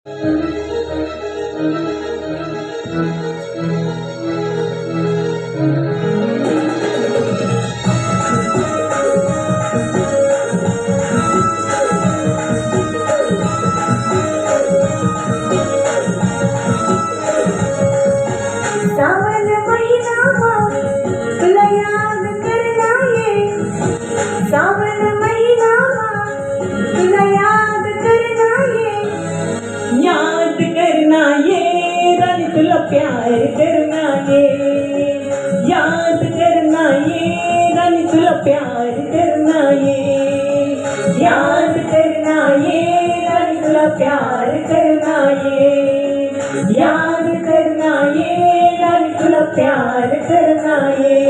सावन महिनामा तुला याद करना ये, सावन महिनामा तुला याद करना ये, याद करना ये रानी तुला प्यार करना ये, याद करना ये रानी तुला प्यार करना ये, याद करना ये रानी तुला प्यार करना ये, याद करना ये रानी तुला प्यार करना ये।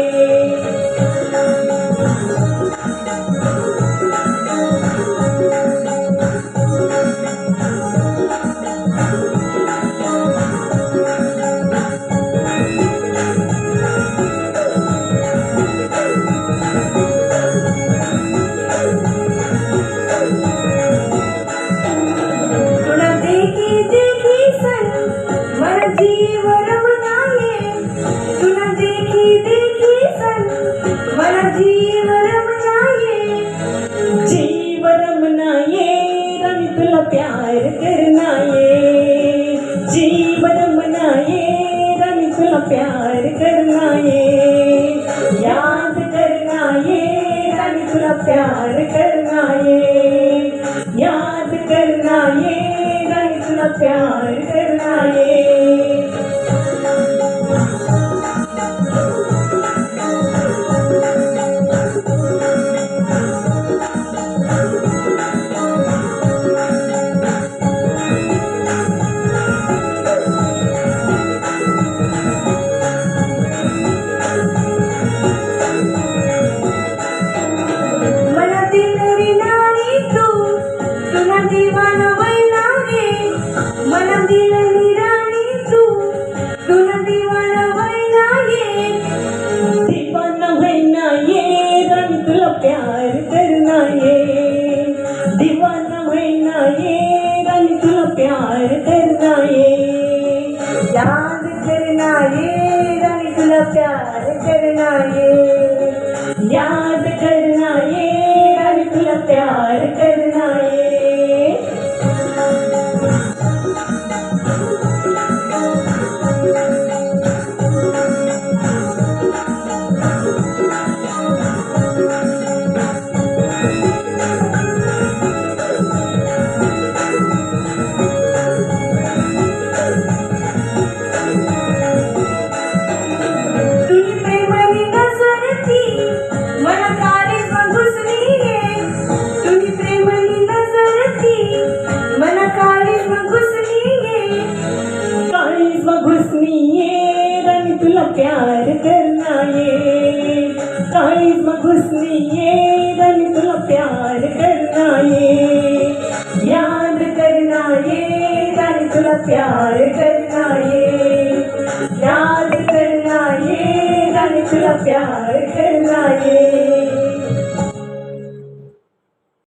तुला देखी देखी सन मन जीव रमना ये, तुला देखी देखी सन मन जीव रमना ये, जीव रमना ये रानी तुला प्यार करना ये, जीव रमना ये रानी तुला प्यार करना ये, याद करना ये रानी तुला प्यार करना ये, याद करना ये रानी तुला प्यार करना ये। मला दिलरी नारी तू तुला दिवाना वैला गे, मला दिलरी राणी तू तुला दिवाना वैला गे, दीवाना होना ये रानी तुला प्यार करना ये, दीवाना होना ये रानी तुला प्यार करना ये, याद करना ये राणी तुला प्यार करना ये, याद करना ये रानी तुला प्यार करना ये। तुझी प्रेमानी नजरती मला काळीज घुसली ये, तुझी प्रेमानी नजरती मला काळीज घुसली ये, काळीज में घुसनी ये रानी तुला प्यार करना ये, काळीज में घुसनी ये रानी तुला प्यार करना ये, याद करना ये रानी तुला प्यार करना ये, याद करना ये रानी तुला प्यार करना ये।